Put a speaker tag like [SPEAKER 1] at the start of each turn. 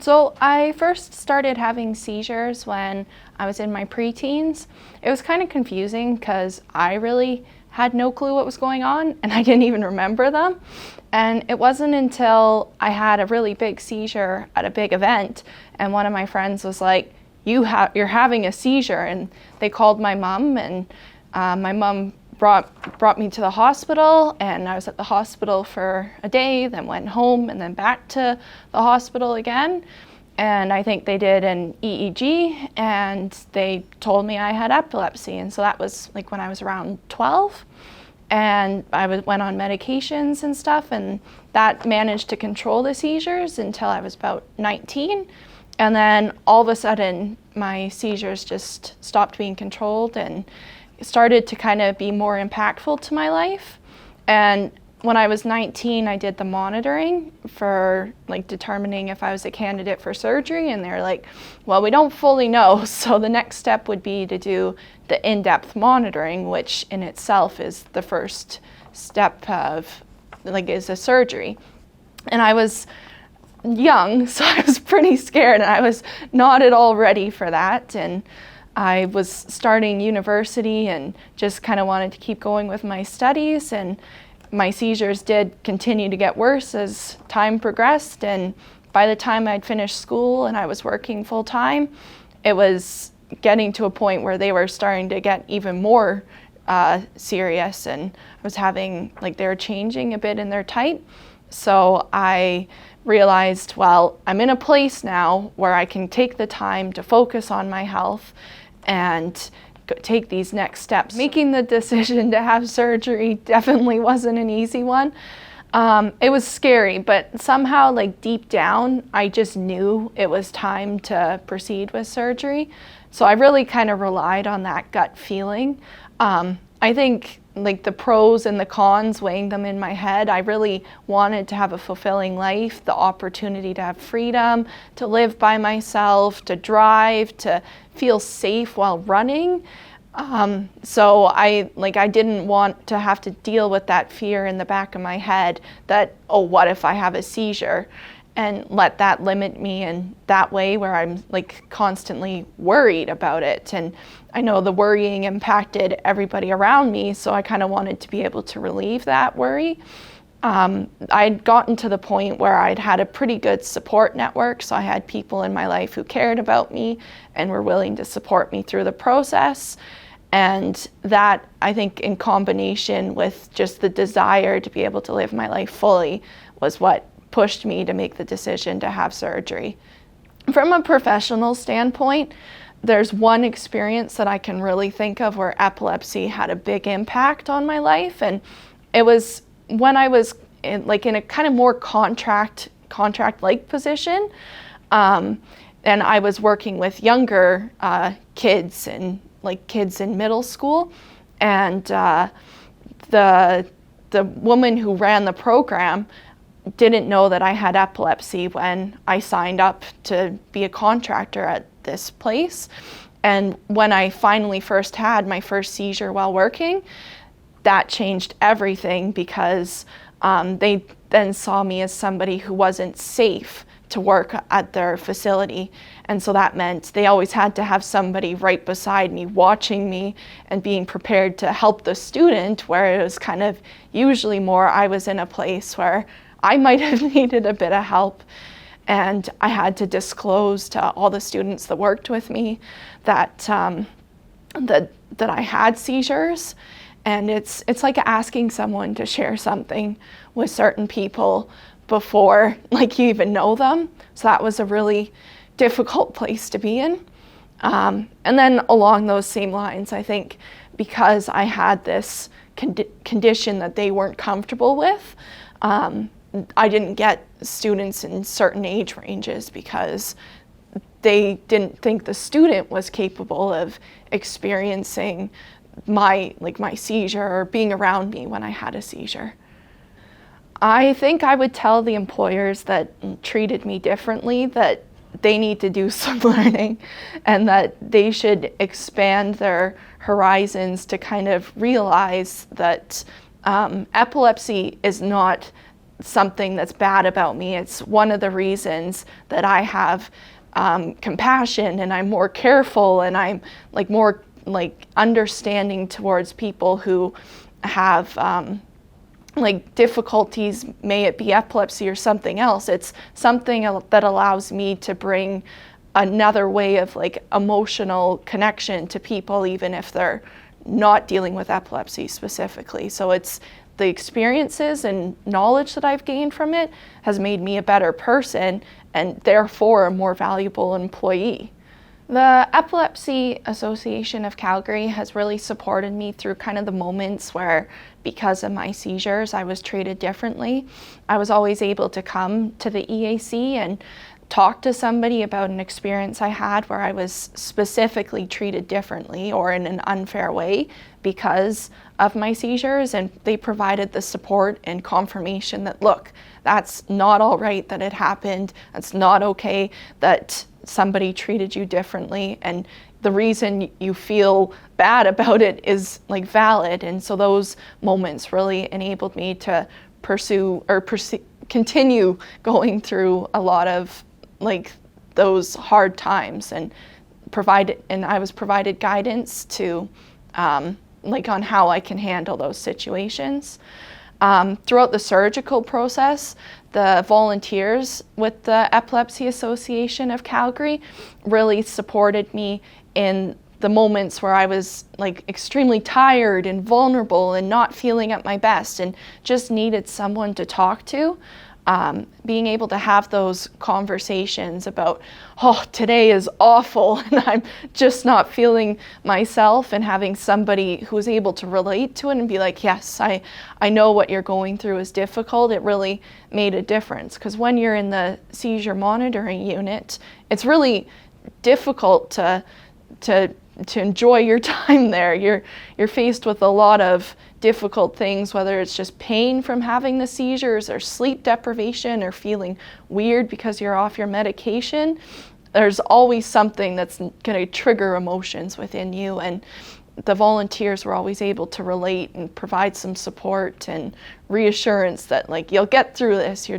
[SPEAKER 1] So I first started having seizures when I was in my preteens. It was kind of confusing because I really had no clue what was going on and I didn't even remember them. And it wasn't until I had a really big seizure at a big event and one of my friends was like, you're having a seizure, and they called my mom, and my mom brought me to the hospital, and I was at the hospital for a day, then went home and then back to the hospital again. And I think they did an EEG and they told me I had epilepsy. And so that was like when I was around 12, and I went on medications and stuff, and that managed to control the seizures until I was about 19. And then all of a sudden my seizures just stopped being controlled and started to kind of be more impactful to my life. And when I was 19, I did the monitoring for like determining if I was a candidate for surgery, and they're like, well, we don't fully know. So the next step would be to do the in-depth monitoring, which in itself is the first step of is a surgery. And I was young, so I was pretty scared, and I was not at all ready for that. And I was starting university and just kind of wanted to keep going with my studies, and my seizures did continue to get worse as time progressed. And by the time I'd finished school and I was working full time, it was getting to a point where they were starting to get even more serious, and I was having, they were changing a bit in their type. So I realized, well, I'm in a place now where I can take the time to focus on my health and take these next steps. Making the decision to have surgery definitely wasn't an easy one. It was scary, but somehow deep down, I just knew it was time to proceed with surgery. So I really kind of relied on that gut feeling. I think the pros and the cons, weighing them in my head, I really wanted to have a fulfilling life, the opportunity to have freedom, to live by myself, to drive, to feel safe while running. So I didn't want to have to deal with that fear in the back of my head that, oh, what if I have a seizure? And let that limit me in that way where I'm constantly worried about it. And I know the worrying impacted everybody around me, so I kind of wanted to be able to relieve that worry. I'd gotten to the point where I'd had a pretty good support network, so I had people in my life who cared about me and were willing to support me through the process. And that, I think, in combination with just the desire to be able to live my life fully, was what pushed me to make the decision to have surgery. From a professional standpoint, there's one experience that I can really think of where epilepsy had a big impact on my life, and it was when I was in a kind of more contract-like position, and I was working with younger kids and kids in middle school, and the woman who ran the program didn't know that I had epilepsy when I signed up to be a contractor at this place. And when I finally first had my first seizure while working, that changed everything, because they then saw me as somebody who wasn't safe to work at their facility. And so that meant they always had to have somebody right beside me, watching me and being prepared to help the student, where it was kind of usually more I was in a place where I might have needed a bit of help. And I had to disclose to all the students that worked with me that that I had seizures. And it's like asking someone to share something with certain people before you even know them. So that was a really difficult place to be in. And then along those same lines, I think because I had this condition that they weren't comfortable with, I didn't get students in certain age ranges because they didn't think the student was capable of experiencing my seizure or being around me when I had a seizure. I think I would tell the employers that treated me differently that they need to do some learning, and that they should expand their horizons to kind of realize that epilepsy is not something that's bad about me. It's one of the reasons that I have compassion, and I'm more careful, and I'm like more like understanding towards people who have like difficulties, may it be epilepsy or something else. It's something that allows me to bring another way of like emotional connection to people, even if they're not dealing with epilepsy specifically. So it's the experiences and knowledge that I've gained from it has made me a better person, and therefore a more valuable employee. The Epilepsy Association of Calgary has really supported me through kind of the moments where, because of my seizures, I was treated differently. I was always able to come to the EAC and talk to somebody about an experience I had where I was specifically treated differently or in an unfair way because of my seizures, and they provided the support and confirmation that, look, that's not all right that it happened, it's not okay that somebody treated you differently, and the reason you feel bad about it is like valid. And so those moments really enabled me to continue going through a lot of like those hard times, and I was provided guidance to like on how I can handle those situations. Throughout the surgical process, the volunteers with the Epilepsy Association of Calgary really supported me in the moments where I was like extremely tired and vulnerable and not feeling at my best and just needed someone to talk to. Being able to have those conversations about, oh, today is awful and I'm just not feeling myself, and having somebody who's able to relate to it and be like, yes, I know what you're going through is difficult. It really made a difference, because when you're in the seizure monitoring unit, it's really difficult to enjoy your time there. You're faced with a lot of difficult things, whether it's just pain from having the seizures or sleep deprivation or feeling weird because you're off your medication. There's always something that's going to trigger emotions within you, and the volunteers were always able to relate and provide some support and reassurance that like, you'll get through this, you're